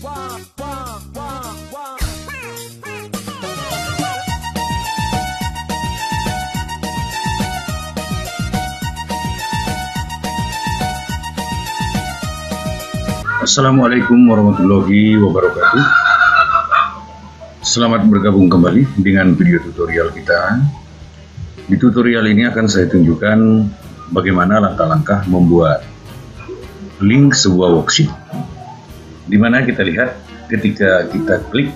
Assalamualaikum warahmatullahi wabarakatuh. Selamat bergabung kembali dengan video tutorial kita. Di tutorial ini akan saya tunjukkan bagaimana langkah-langkah membuat link sebuah worksheet, di mana kita lihat ketika kita klik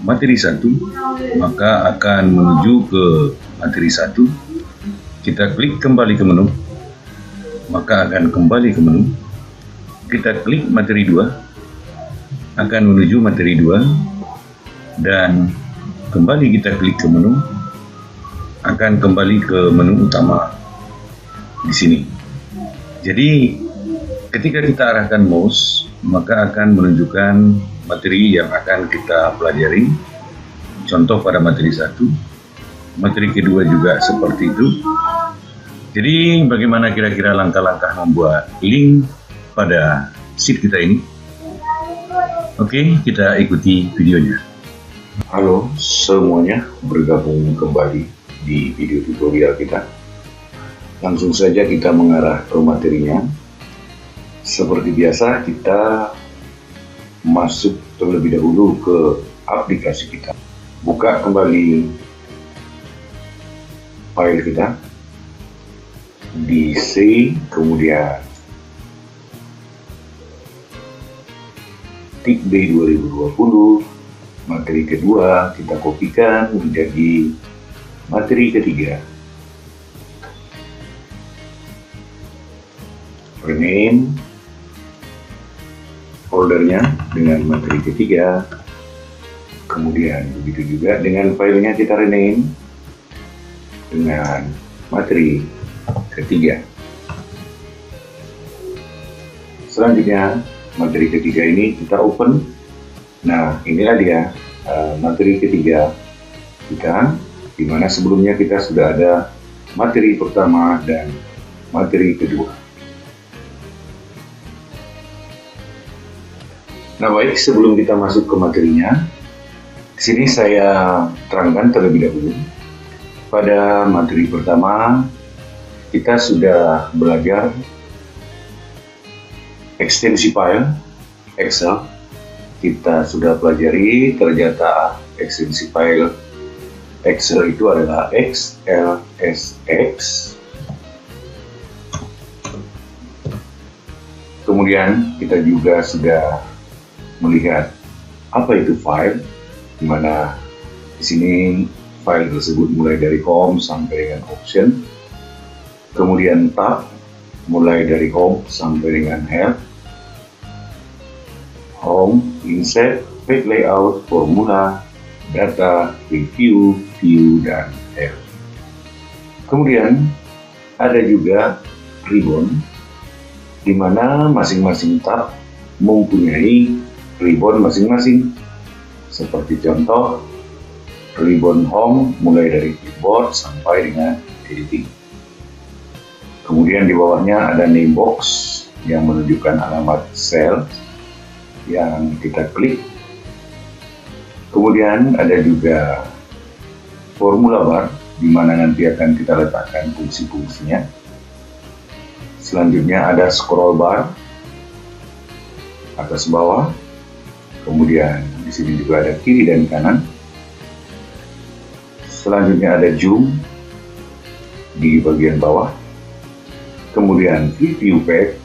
materi 1 maka akan menuju ke materi 1. Kita klik kembali ke menu maka akan kembali ke menu. Kita klik materi 2 akan menuju materi 2, dan kembali kita klik ke menu akan kembali ke menu utama di sini. Jadi ketika kita arahkan mouse maka akan menunjukkan materi yang akan kita pelajari. Contoh pada materi 1, materi kedua juga seperti itu. Jadi bagaimana kira-kira langkah-langkah membuat link pada sheet kita ini? Oke, kita ikuti videonya. Halo semuanya, bergabung kembali di video tutorial kita. Langsung saja kita mengarah ke materinya. Seperti biasa, kita masuk terlebih dahulu ke aplikasi kita. Buka kembali file kita di C, kemudian tik B 2020, materi kedua kita kopikan menjadi materi ketiga. Rename foldernya dengan materi ketiga, kemudian begitu juga dengan filenya kita rename dengan materi ketiga. Selanjutnya materi ketiga ini kita open. Nah, inilah dia materi ketiga kita, dimana sebelumnya kita sudah ada materi pertama dan materi kedua. Nah baik, sebelum kita masuk ke materinya, di sini saya terangkan terlebih dahulu. Pada materi pertama kita sudah belajar ekstensi file Excel. Kita sudah pelajari ternyata ekstensi file Excel itu adalah XLSX. Kemudian kita juga sudah melihat apa itu file, di mana di sini file tersebut mulai dari home sampai dengan option. Kemudian tab mulai dari home sampai dengan help, home, insert, page layout, formula, data, review, view, dan help. Kemudian ada juga ribbon, di mana masing-masing tab mempunyai ribbon masing-masing. Seperti contoh, ribbon home mulai dari keyboard sampai dengan editing. Kemudian di bawahnya ada name box yang menunjukkan alamat sel yang kita klik. Kemudian ada juga formula bar, di mana nanti akan kita letakkan fungsi-fungsinya. Selanjutnya ada scroll bar atas bawah. Kemudian di sini juga ada kiri dan kanan. Selanjutnya ada zoom di bagian bawah. Kemudian preview page.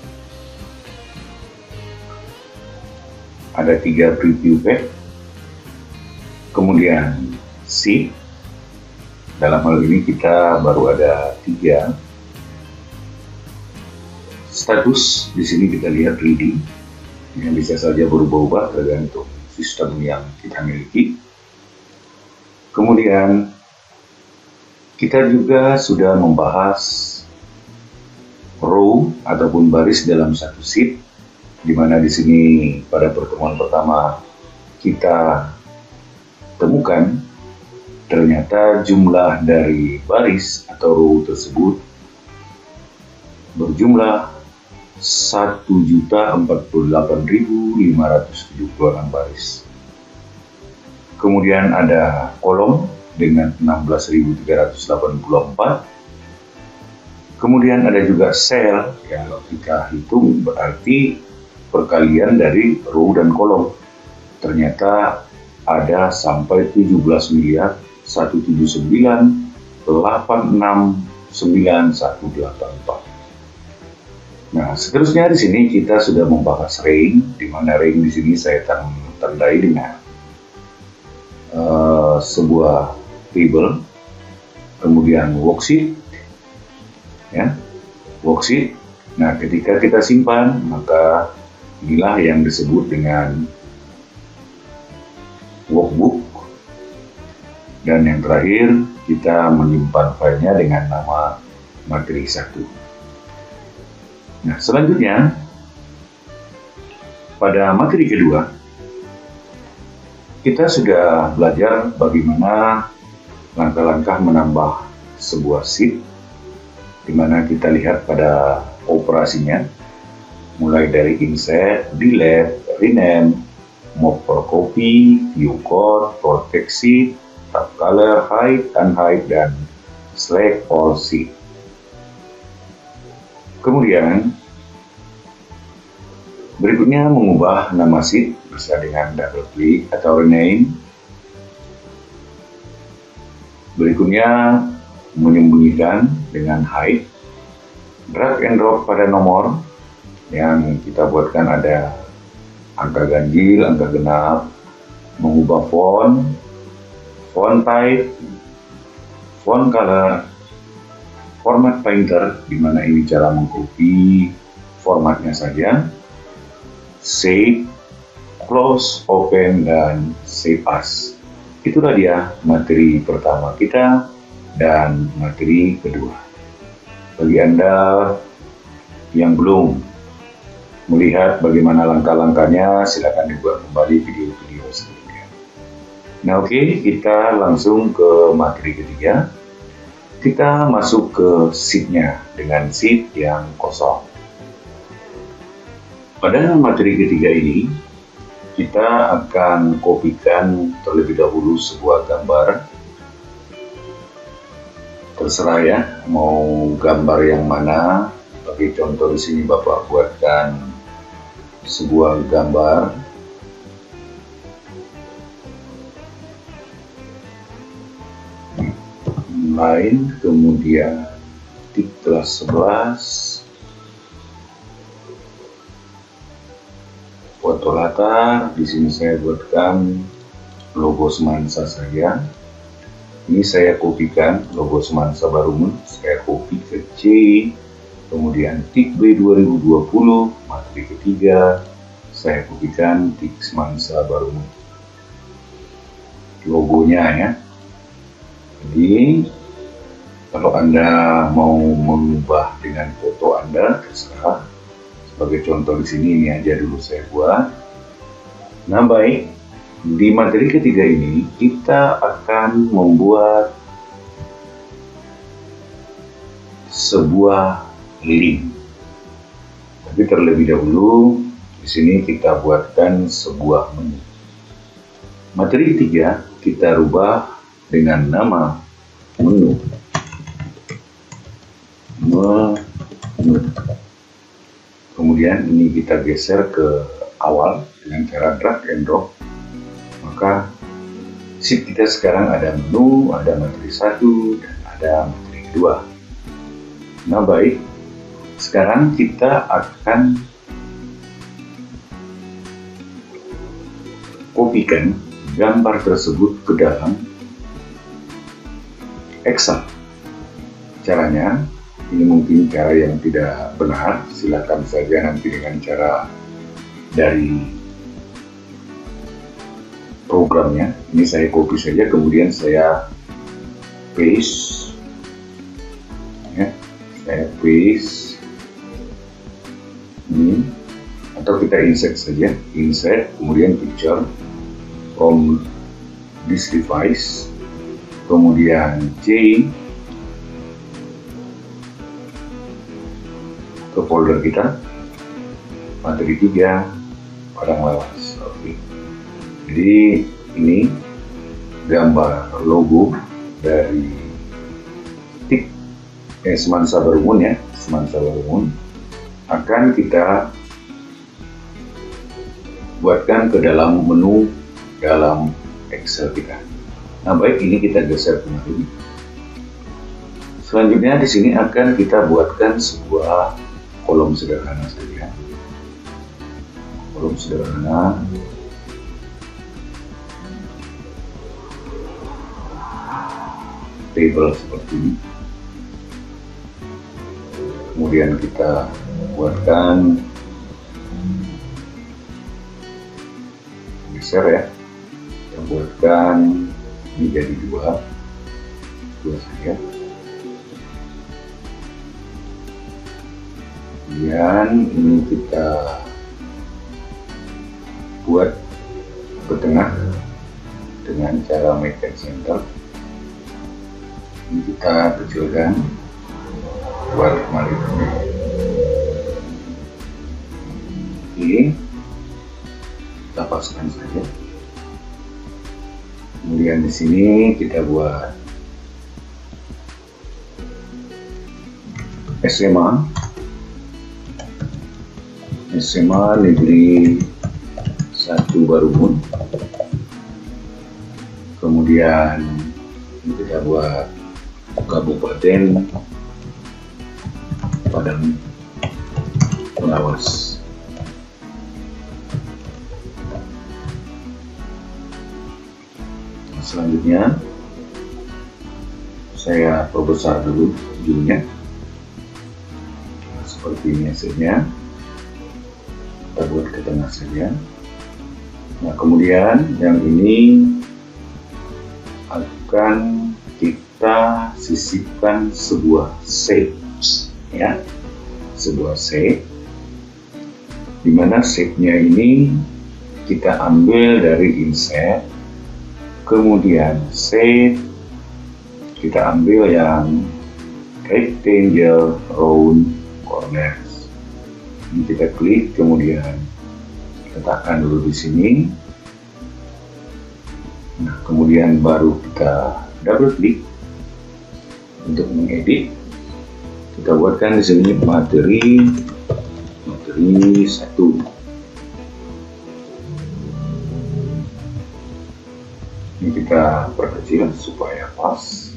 Ada 3 preview page. Kemudian sheet. Dalam hal ini kita baru ada 3. Status di sini kita lihat ready, yang bisa saja berubah-ubah tergantung sistem yang kita miliki. Kemudian kita juga sudah membahas row ataupun baris dalam satu sheet, di mana di sini pada pertemuan pertama kita temukan ternyata jumlah dari baris atau row tersebut berjumlah 1.048.576 baris. Kemudian ada kolom dengan 16.384. Kemudian ada juga sel, yang kalau kita hitung berarti perkalian dari row dan kolom. Ternyata ada sampai 17.179.869.184. Nah, seterusnya di sini kita sudah membahas range, di mana range di sini saya tandai dengan sebuah table, kemudian worksheet, ya, worksheet. Nah, ketika kita simpan, maka inilah yang disebut dengan workbook. Dan yang terakhir, kita menyimpan filenya dengan nama materi 1. Nah, selanjutnya pada materi kedua, kita sudah belajar bagaimana langkah-langkah menambah sebuah sheet, di mana kita lihat pada operasinya, mulai dari insert, delete, rename, move for copy, view code, protect sheet, tab color, hide, unhide, dan select all sheet. Kemudian berikutnya mengubah nama sheet bisa dengan double klik atau rename. Berikutnya menyembunyikan dengan hide. Drag and drop pada nomor yang kita buatkan ada angka ganjil, angka genap. Mengubah font, font type, font color, format painter, di mana ini cara mengcopy formatnya saja, save, close, open, dan save as. Itulah dia materi pertama kita dan materi kedua. Bagi Anda yang belum melihat bagaimana langkah-langkahnya, silakan dibuat kembali video-video sebelumnya. Nah, oke, kita langsung ke materi ketiga. Kita masuk ke sheet-nya dengan sheet yang kosong. Pada materi ketiga ini, kita akan kopikan terlebih dahulu sebuah gambar. Terserah ya, mau gambar yang mana. Bagi contoh di sini Bapak buatkan sebuah gambar. Lain, kemudian tik kelas 11. Foto latar, di sini saya buatkan logo Semansa saja. Ini saya kopikan logo Semansa Barumun, saya copy ke C, kemudian tik B 2020, materi ketiga, saya kopikan tik Semansa Barumun. Logonya ya. Jadi, kalau Anda mau mengubah dengan foto Anda, terserah. Sebagai contoh di sini, ini aja dulu saya buat. Nah, baik, di materi ketiga ini kita akan membuat sebuah link. Tapi terlebih dahulu di sini kita buatkan sebuah menu. Materi ketiga kita rubah dengan nama menu. Kemudian ini kita geser ke awal dengan cara drag and drop. Maka sheet kita sekarang ada menu, ada materi 1, dan ada materi kedua. Nah, baik, sekarang kita akan kopikan gambar tersebut ke dalam Excel. Caranya, ini mungkin cara yang tidak benar, silakan saja nanti dengan cara dari programnya. Ini saya copy saja, kemudian saya paste, ya, saya paste ini, atau kita insert saja, insert, kemudian picture from this device, kemudian change ke folder kita, materi 3 padang lawas. Oke. Jadi ini gambar logo dari TIK Semansa Barumun ya, Semansa Barumun akan kita buatkan ke dalam menu dalam Excel kita. Nah, baik, ini kita geser kembali. Selanjutnya di sini akan kita buatkan sebuah kolom sederhana saja. Kolom sederhana. Table seperti ini. Kemudian kita buatkan geser ya. Kita buatkan ini jadi dua saja. Kemudian ini kita buat ke tengah dengan cara make and center. Ini kita kecilkan, buat kembali. Oke, kita paskan saja. Kemudian di sini kita buat SMA Negeri 1 Barumun. Kemudian kita buat Kabupaten Padang Lawas. Selanjutnya saya perbesar dulu ujungnya. Nah, seperti ini hasilnya. Kita buat ke tengah saja. Nah, kemudian yang ini akan kita sisipkan sebuah shape ya, sebuah shape, dimana shape-nya ini kita ambil dari insert, kemudian shape kita ambil yang rectangle, round, corners. Ini kita klik, kemudian letakkan dulu di sini. Nah, kemudian baru kita double klik untuk mengedit. Kita buatkan di sini materi 1. Ini kita perkecil supaya pas.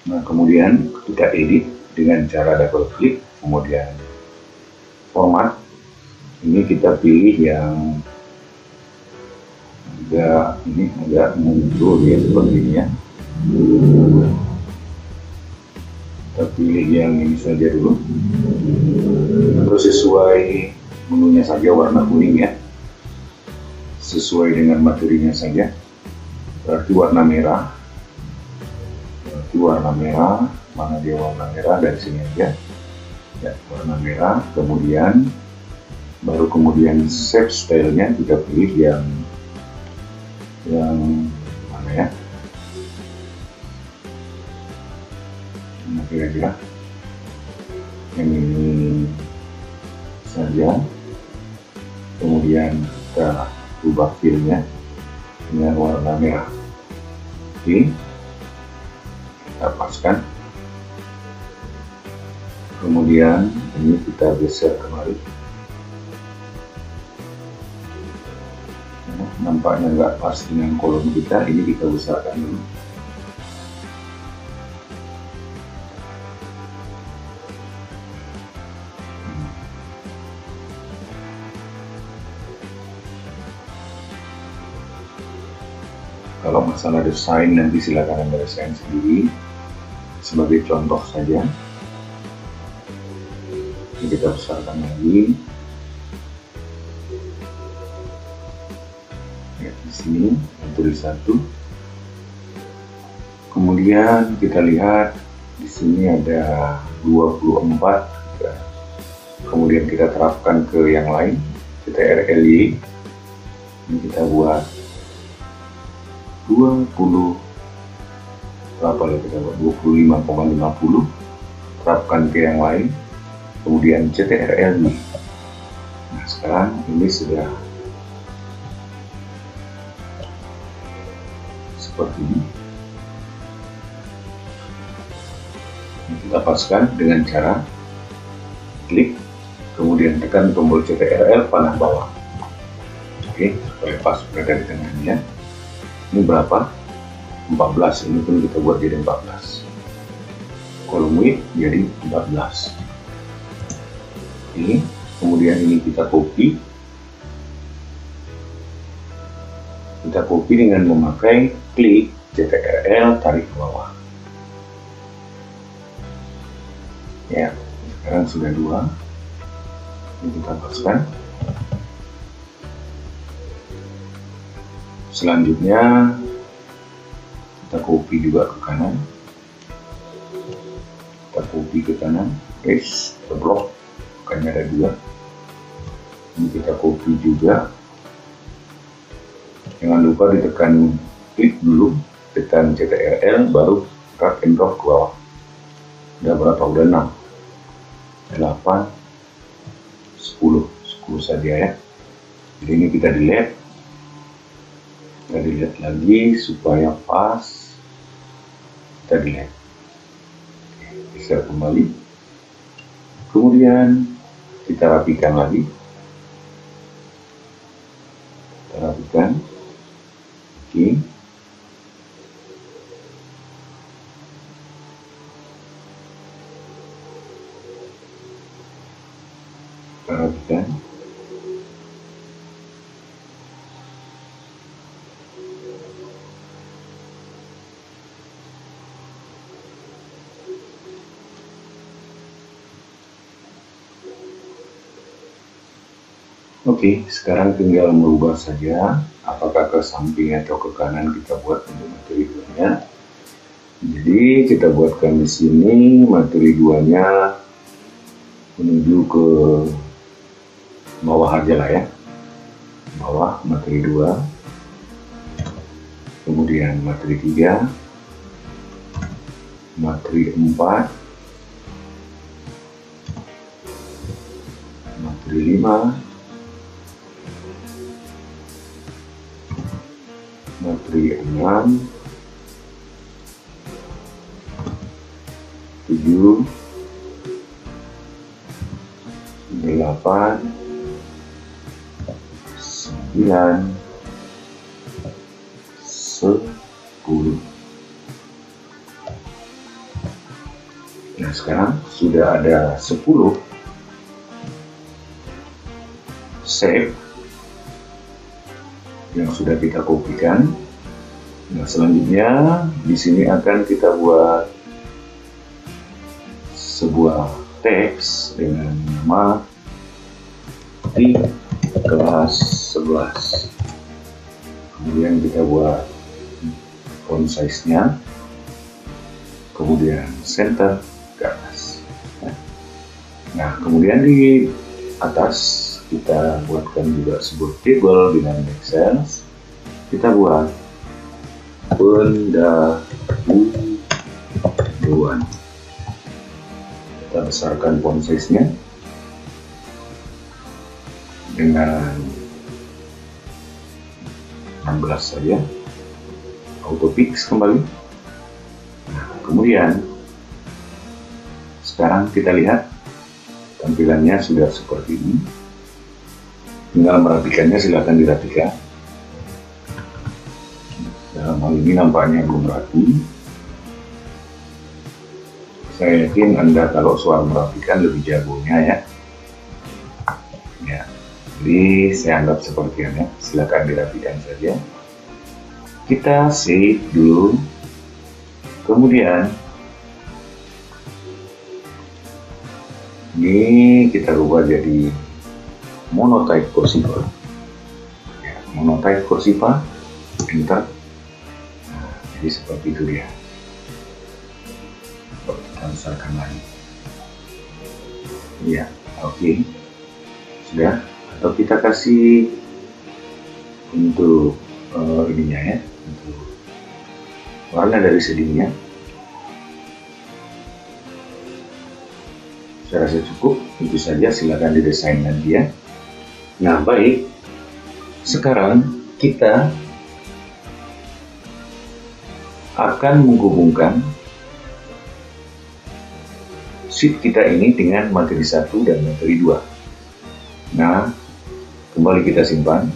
Nah, kemudian kita edit dengan cara double klik, kemudian format. Ini kita pilih yang agak muncul ya, seperti ini ya. Kita pilih yang ini saja dulu. Terus sesuai menunya saja warna kuning ya. Sesuai dengan materinya saja. Berarti warna merah. Mana dia warna merah, dari sini aja. Ya, warna merah. Kemudian shape stylenya kita pilih yang mana ya? Nah, kira-kira yang ini saja. Kemudian kita ubah filenya dengan warna merah. Oke, kita paskan. Kemudian ini kita geser kembali. Nampaknya nggak pas dengan kolom kita, ini kita besarkan dulu. Kalau masalah desain nanti silakan Anda desain sendiri. Sebagai contoh saja, ini kita besarkan lagi. Ya, di sini tulis 1. Kemudian kita lihat di sini ada 24. Kemudian kita terapkan ke yang lain, CTRL-Y. Ini kita buat 24. berapa ya, kita buat 25,50, terapkan ke yang lain, kemudian CTRL nih. Nah sekarang ini sudah seperti ini. Kita paskan dengan cara klik, kemudian tekan tombol CTRL panah bawah. Oke, supaya pas berada di tengahnya. Ini berapa? 14. Ini pun kita buat jadi 14. Kolom width jadi 14. Ini, kemudian ini kita copy. Kita copy dengan memakai klik CTRL, tarik ke bawah. Ya, sekarang sudah 2. Ini kita paskan. Selanjutnya kita copy juga ke kanan. Kita copy ke kanan, paste, kita blok, bukannya ada 2. Ini kita copy juga. Jangan lupa ditekan klik dulu, tekan CTRL, baru drag and drop ke bawah. Udah berapa? Udah 6, 8, 10 saja ya. Jadi ini kita delete. Kita delete lagi supaya pas. Kita delete. Bisa kembali. Kemudian kita rapikan lagi. Kita rapikan. Oke. Kita rapikan. Oke, sekarang tinggal merubah saja apakah ke samping atau ke kanan kita buat untuk materi 2-nya. Jadi kita buatkan di sini materi 2-nya menuju ke bawah aja lah ya. Bawah materi 2. Kemudian materi 3, materi 4, materi 5, materi 6, 7, 8, 9, 10. Nah sekarang sudah ada 10 shape yang sudah kita kopikan. Nah selanjutnya di sini akan kita buat sebuah teks dengan nama di kelas 11. Kemudian kita buat font size-nya, kemudian center ke atas. Nah kemudian di atas kita buatkan juga sebuah table dengan Excel. Kita buat pendahuluan. Kita besarkan font size-nya dengan 16 saja. Auto fix kembali. Nah, kemudian sekarang kita lihat tampilannya sudah seperti ini. Tinggal merapikannya, silahkan dirapikan. Dalam hal ini nampaknya belum rapi. Saya yakin Anda kalau soal merapikan lebih jagonya ya. Ya, jadi saya anggap seperti ini. Silahkan dirapikan saja. Kita save dulu. Kemudian ini kita rubah jadi monotype cursiva. Ya, monotype cursiva, enter. Nah, jadi seperti itu dia. Kita besarkan lagi. Ya, oke. Sudah. Atau kita kasih untuk ininya ya, untuk warna dari sedihnya. Saya rasa cukup, tentu saja silakan didesain nanti ya. Nah baik, sekarang kita akan menghubungkan sheet kita ini dengan materi 1 dan materi 2. Nah, kembali kita simpan.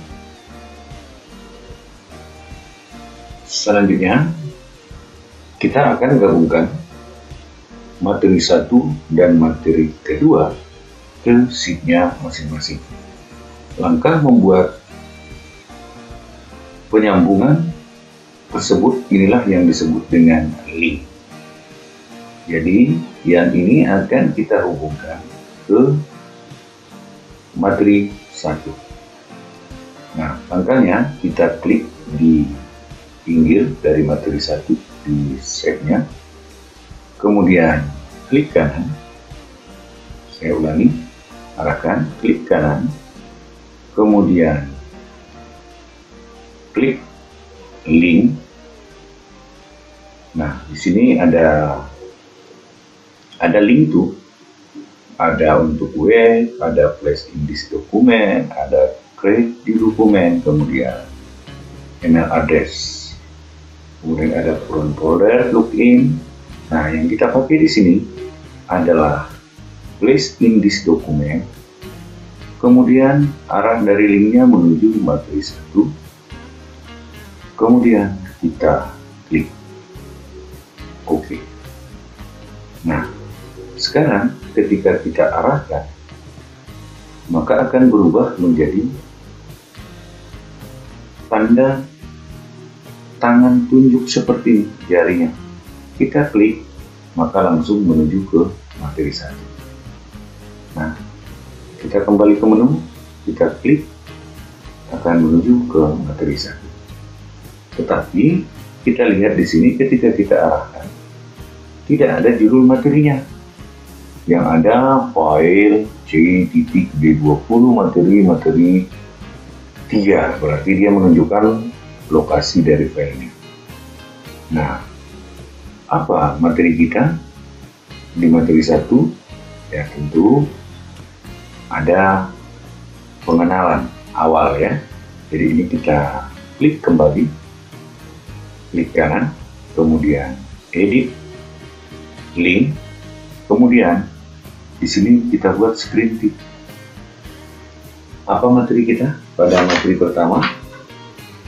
Selanjutnya, kita akan gabungkan materi 1 dan materi kedua ke sheetnya masing-masing. Langkah membuat penyambungan tersebut inilah yang disebut dengan link. Jadi yang ini akan kita hubungkan ke materi 1. Nah, langkahnya kita klik di pinggir dari materi 1 di setnya, kemudian klik kanan. Saya ulangi, arahkan, klik kanan, kemudian klik link. Nah, di sini ada link tuh, ada untuk web, ada place in this dokumen, ada create di dokumen, kemudian email address, kemudian ada front folder, login. Nah, yang kita pakai di sini adalah place in this dokumen, kemudian arah dari linknya menuju materi 1. Kemudian kita klik OK. Nah, sekarang ketika kita arahkan, maka akan berubah menjadi tanda tangan tunjuk seperti jarinya. Kita klik, maka langsung menuju ke materi 1. Nah, kita kembali ke menu, kita klik, akan menuju ke materi 1. Tetapi kita lihat di sini ketika kita arahkan, tidak ada judul materinya. Yang ada file C.D20 materi 3, berarti dia menunjukkan lokasi dari filenya. Nah, apa materi kita di materi 1? Ya tentu ada pengenalan awal ya. Jadi ini kita klik kembali, klik kanan, kemudian edit link, kemudian di sini kita buat screen tip. Apa materi kita pada materi pertama?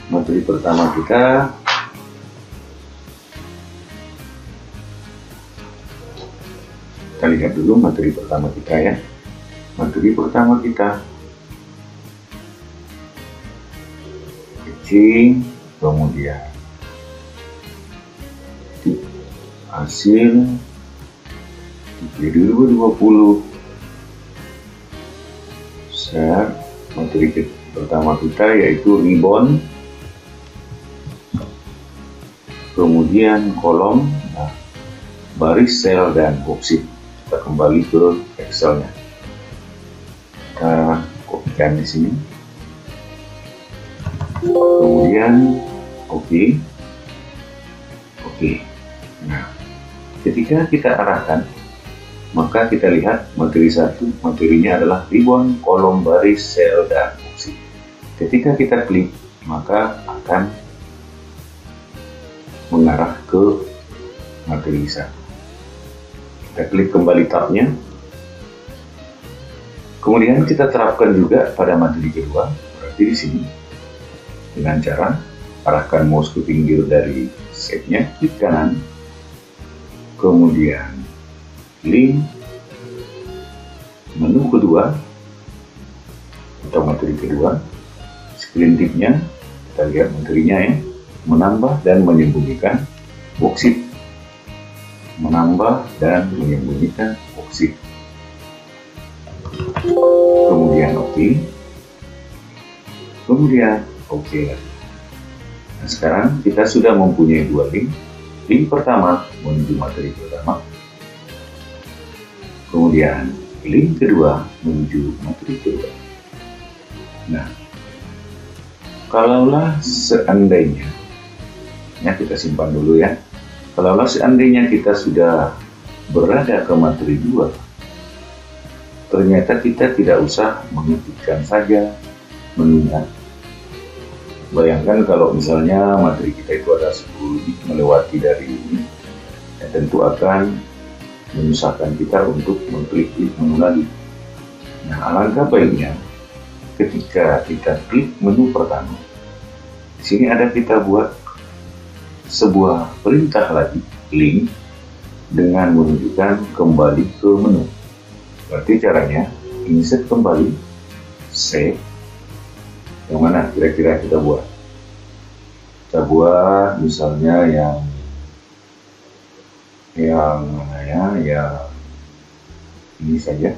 Materi pertama kita lihat dulu materi pertama kita ya. Materi pertama kita kecil, kemudian hasil 2020 share. Materi pertama kita yaitu ribbon, kemudian kolom, nah, baris, sel, dan worksheet. Kita kembali ke Excelnya, kita kopikan di sini, kemudian oke. Nah, ketika kita arahkan, maka kita lihat materi 1, materinya adalah ribbon, kolom, baris, sel, dan worksheet. Ketika kita klik, maka akan mengarah ke materi 1. Kita klik kembali tabnya, kemudian kita terapkan juga pada materi kedua, berarti di sini dengan cara arahkan mouse ke pinggir dari setnya, klik kanan, kemudian link, menu kedua atau materi kedua, screen tipnya, kita lihat materinya ya, menambah dan menyembunyikan worksheet, menambah dan menyembunyikan worksheet, kemudian oke, kemudian oke lagi. Nah, sekarang kita sudah mempunyai dua link. Link pertama menuju materi pertama, kemudian link kedua menuju materi kedua. Nah, kalaulah seandainya, ya kita simpan dulu ya, kalaulah seandainya kita sudah berada ke materi 2, ternyata kita tidak usah mengetikkan saja menunya. Bayangkan kalau misalnya materi kita itu ada 10 melewati dari ini, ya tentu akan menyusahkan kita untuk mengklik menu lagi. Nah, alangkah baiknya ketika kita klik menu pertama, di sini ada kita buat sebuah perintah lagi, link, dengan menunjukkan kembali ke menu. Berarti caranya insert kembali, save. Yang mana kira-kira kita buat? Kita buat misalnya yang mana ya ini saja.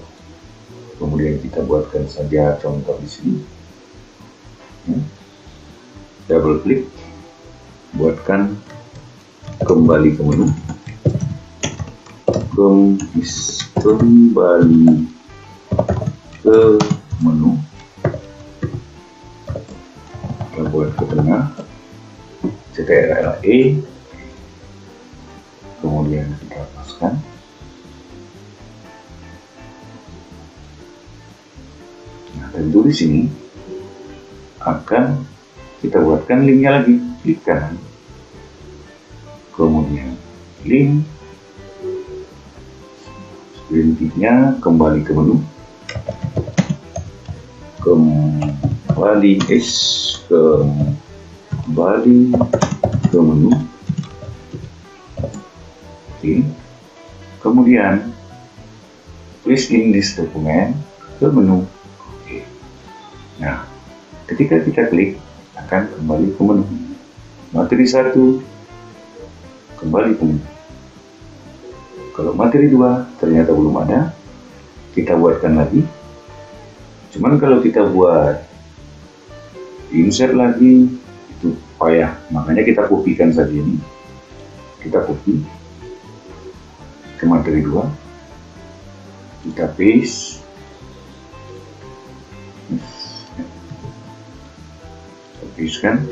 Kemudian kita buatkan saja contoh di sini. Double klik, buatkan kembali ke menu. Kembali ke menu. Kita buat ke tengah, CTRL-E, kemudian kita hapuskan. Nah, tentu di sini akan kita buatkan linknya lagi, klik kanan, kemudian link, titiknya kembali ke menu, kembali ke menu. Oke. Kemudian please in this document ke menu. Oke. Nah, ketika kita klik akan kembali ke menu. Materi 1 kembali ke menu. Kalau materi 2 ternyata belum ada, kita buatkan lagi. Cuman kalau kita buat insert lagi itu payah, makanya kita kopikan saja ini. Kita copy ke materi 2, kita paste, kan?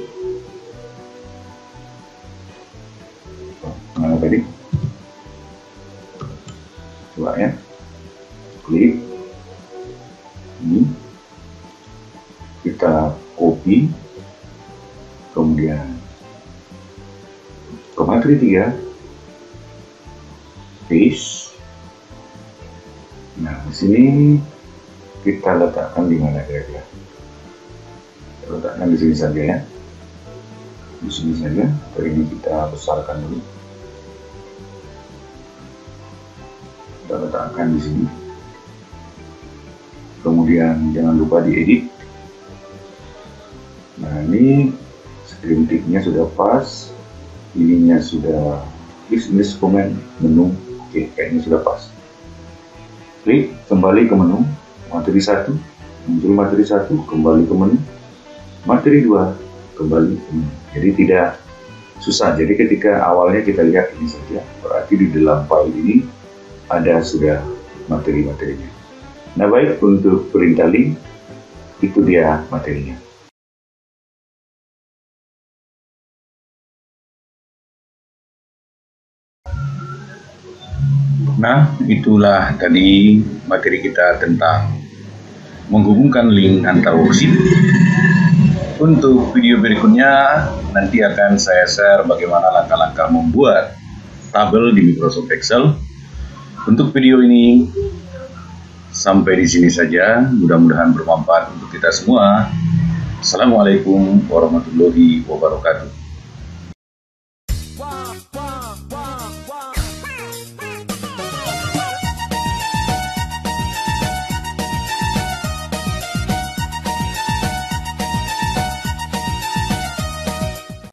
Mana tadi? Coba ya, klik ini, kita copy, kemudian ke materi 3, paste. Nah, di sini kita letakkan di mana kira-kira? Letakkan di sini saja ya, di sini saja. Ini kita besarkan dulu, kita letakkan di sini. Kemudian jangan lupa diedit. Nah, ini screen ticknya sudah pas, ininya sudah business comment menu. Oke, kayaknya sudah pas. Klik kembali ke menu, materi 1, muncul materi 1, kembali ke menu. Materi 2 kembali ke menu. Jadi tidak susah. Jadi ketika awalnya kita lihat ini saja, berarti di dalam file ini ada sudah materi-materinya. Nah, baik, untuk perintah link itu dia materinya. Nah, itulah tadi materi kita tentang menghubungkan link antar worksheet. Untuk video berikutnya nanti akan saya share bagaimana langkah-langkah membuat tabel di Microsoft Excel. Untuk video ini sampai di sini saja, mudah-mudahan bermanfaat untuk kita semua. Assalamualaikum warahmatullahi wabarakatuh.